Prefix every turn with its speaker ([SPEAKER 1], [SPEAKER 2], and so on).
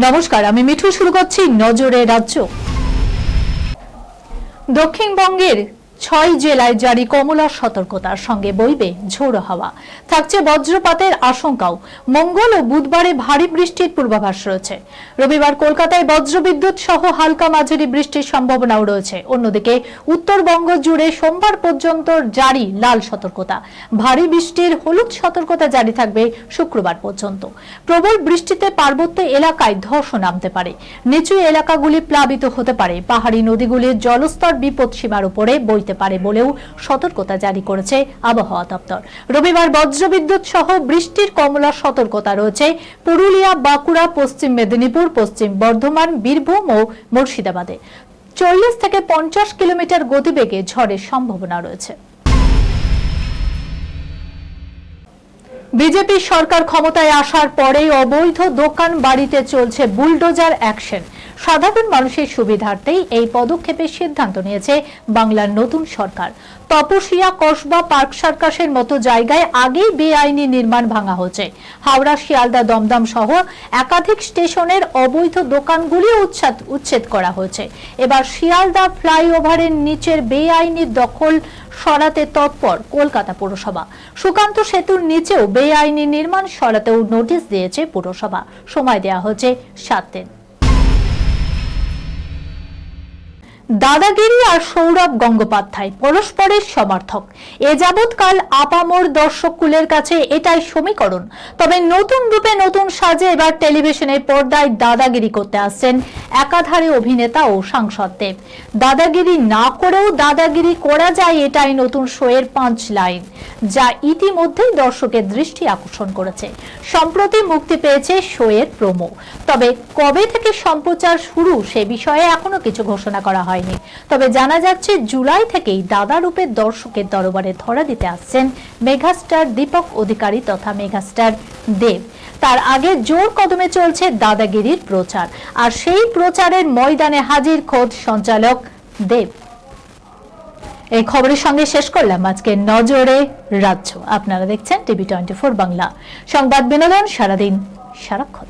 [SPEAKER 1] নমস্কার, আমি মিঠু। শুরু করছি নজরে রাজ্য। দক্ষিণবঙ্গের ৬ জেলায় জারি কমলা সতর্কতার সঙ্গে বইবে ঝোড়ো হাওয়া, থাকছে বজ্রপাতের আশঙ্কাও। মঙ্গল ও বুধবারে ভারী বৃষ্টির পূর্বাভাস রয়েছে। রবিবার কলকাতায় বজ্রবিদ্যুৎ সহ হালকা মাঝারি বৃষ্টির সম্ভাবনাও রয়েছে। অন্যদিকে উত্তরবঙ্গ জুড়ে সোমবার পর্যন্ত জারি লাল সতর্কতা। ভারী বৃষ্টির হলুদ সতর্কতা জারি থাকবে শুক্রবার পর্যন্ত। প্রবল বৃষ্টিতে পার্বত্য এলাকায় ধসও নামতে পারে, নিচু এলাকাগুলি প্লাবিত হতে পারে, পাহাড়ি নদীগুলির জলস্তর বিপদসীমার উপরে বইতে পারে বলেও সতর্কতা জারি করেছে আবহাওয়া দপ্তর। রবিবার বজ্রবিদ্যুৎ সহ বৃষ্টির কমলা সতর্কতা রয়েছে পুরুলিয়া, বাঁকুড়া, পশ্চিম মেদিনীপুর, পশ্চিম বর্ধমান, বীরভূম ও মুর্শিদাবাদে। 40 থেকে 50 কিলোমিটার গতিবেগে ঝড়ের সম্ভাবনা রয়েছে। বিজেপি সরকার ক্ষমতায় আসার পরেই অবৈধ দোকান বাড়িতে চলছে বুলডোজার অ্যাকশন। সাধারণ মানুষের সুবিধার্থেই এই পদক্ষেপের সিদ্ধান্ত নিয়েছে বাংলার নতুন সরকার। তপসিয়া, কসবা, পার্ক সার্কাসের মতো জায়গায় আগেই বেআইনি নির্মাণ ভাঙা হচ্ছে। হাওড়া, শিয়ালদা, দমদম সহ একাধিক স্টেশনের অবৈধ দোকানগুলি উচ্ছেদ করা হয়েছে। এবার শিয়ালদা ফ্লাইওভারের নিচের বেআইনি দখল সরাতে তৎপর কলকাতা পুরসভা। সুকান্ত সেতুর নিচেও বেআইনি নির্মাণ সরাতেও নোটিশ দিয়েছে পুরসভা। সময় দেওয়া হচ্ছে 7 দিন। দাদাগিরি আর সৌরভ গঙ্গোপাধ্যায় পরস্পরের সমর্থক। এ যাবৎকাল আপামর দর্শক কুলের কাছে এটাই সমীকরণ। তবে নতুন রূপে নতুন সাজে এবার টেলিভিশনের পর্দায় দাদাগিরি করতে আসছেন একাধারে অভিনেতা ও সাংসদদেব। দাদাগিরি না করেও দাদাগিরি করা যায়, এটাই নতুন শোয়ের পাঁচ লাইন, যা ইতিমধ্যেই দর্শকের দৃষ্টি আকর্ষণ করেছে। সম্প্রতি মুক্তি পেয়েছে শোয়ের প্রোমো, তবে কবে থেকে সম্প্রচার শুরু সে বিষয়ে এখনো কিছু ঘোষণা করা হয়নি। তবে জানা যাচ্ছে জুলাই থেকেই দাদা রূপে দর্শকের দরবারে ধরা দিতে আসছেন মেগাস্টার দীপক অধিকারী তথা মেগাস্টার দেব। তার আগে জোর কদমে চলছে দাদাগিরির প্রচার, আর সেই প্রচারের ময়দানে হাজির খোদ সঞ্চালক দেব। এই খবরের সঙ্গে শেষ করলাম আজকে নজরে রাজ্য। আপনারা দেখছেন টিভি 24 বাংলা, সংবাদ বিনোদন সারাদিন সারাক্ষণ।